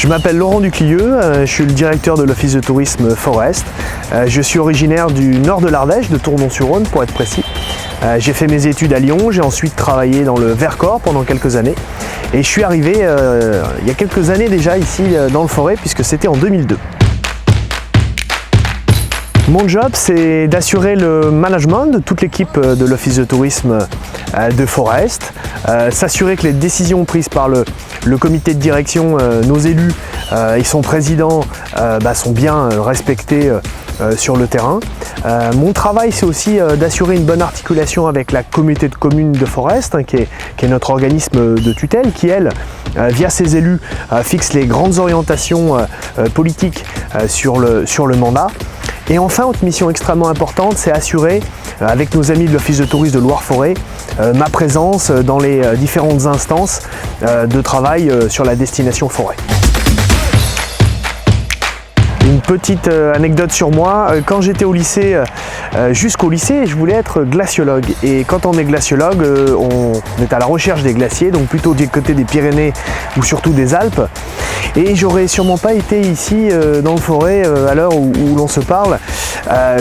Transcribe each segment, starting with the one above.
Je m'appelle Laurent Duclieux, je suis le directeur de l'Office de tourisme Forest. Je suis originaire du nord de l'Ardèche, de Tournon-sur-Rhône pour être précis. J'ai fait mes études à Lyon, j'ai ensuite travaillé dans le Vercors pendant quelques années. Et je suis arrivé il y a quelques années déjà ici dans le Forêt, puisque c'était en 2002. Mon job, c'est d'assurer le management de toute l'équipe de l'Office de tourisme de Forest, s'assurer que les décisions prises par le comité de direction, nos élus et son président sont bien respectées sur le terrain. Mon travail, c'est aussi d'assurer une bonne articulation avec la communauté de communes de Forest, qui est notre organisme de tutelle, qui elle, via ses élus, fixe les grandes orientations politiques sur le mandat. Et enfin, autre mission extrêmement importante, c'est assurer, avec nos amis de l'Office de tourisme de Loire-Forêt, ma présence dans les différentes instances de travail sur la destination forêt. Une petite anecdote sur moi, quand j'étais au lycée, jusqu'au lycée, je voulais être glaciologue. Et quand on est glaciologue, on est à la recherche des glaciers, donc plutôt du côté des Pyrénées ou surtout des Alpes. Et j'aurais sûrement pas été ici dans le Forêt à l'heure où l'on se parle.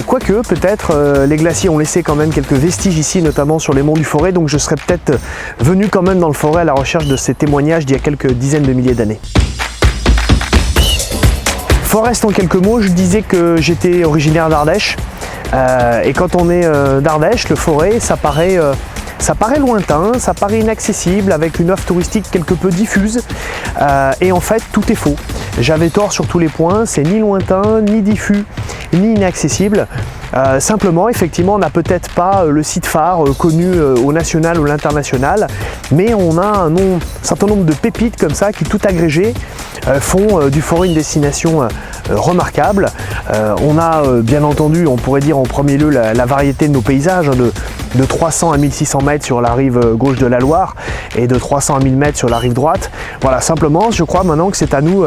Quoique, peut-être, les glaciers ont laissé quand même quelques vestiges ici, notamment sur les monts du Forêt, donc je serais peut-être venu quand même dans le Forêt à la recherche de ces témoignages d'il y a quelques dizaines de milliers d'années. Forest en quelques mots, je disais que j'étais originaire d'Ardèche. Et quand on est d'Ardèche, le Forêt, ça paraît lointain, ça paraît inaccessible, avec une offre touristique quelque peu diffuse. Et en fait, tout est faux. J'avais tort sur tous les points, c'est ni lointain, ni diffus, ni inaccessible. Simplement, effectivement, on n'a peut-être pas le site phare connu au national ou l'international, mais on a un certain nombre de pépites comme ça qui, tout agrégées, font du Forêt une destination remarquable. On a bien entendu, on pourrait dire en premier lieu, la variété de nos paysages, de 300 à 1600 mètres sur la rive gauche de la Loire et de 300 à 1000 mètres sur la rive droite. Voilà, simplement, je crois maintenant que c'est à nous,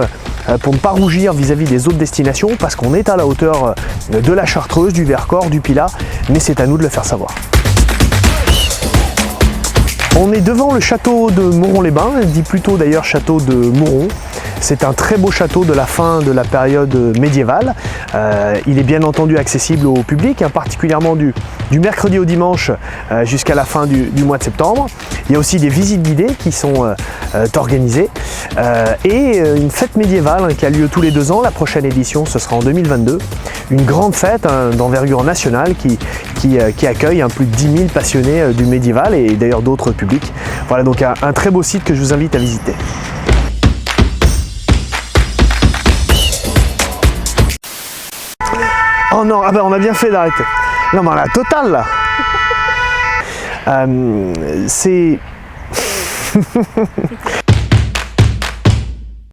pour ne pas rougir vis-à-vis des autres destinations, parce qu'on est à la hauteur de la Chartreuse, du Vercors, du Pilat, mais c'est à nous de le faire savoir. On est devant le château de Moron-les-Bains, dit plutôt d'ailleurs château de Moron. C'est un très beau château de la fin de la période médiévale. Il est bien entendu accessible au public, particulièrement du mercredi au dimanche jusqu'à la fin du mois de septembre. Il y a aussi des visites guidées qui sont organisées et une fête médiévale qui a lieu tous les 2 ans. La prochaine édition, ce sera en 2022. Une grande fête d'envergure nationale qui accueille plus de 10 000 passionnés du médiéval et d'ailleurs d'autres publics. Voilà donc un très beau site que je vous invite à visiter. Oh non, on a bien fait d'arrêter. Non mais la totale là. C'est...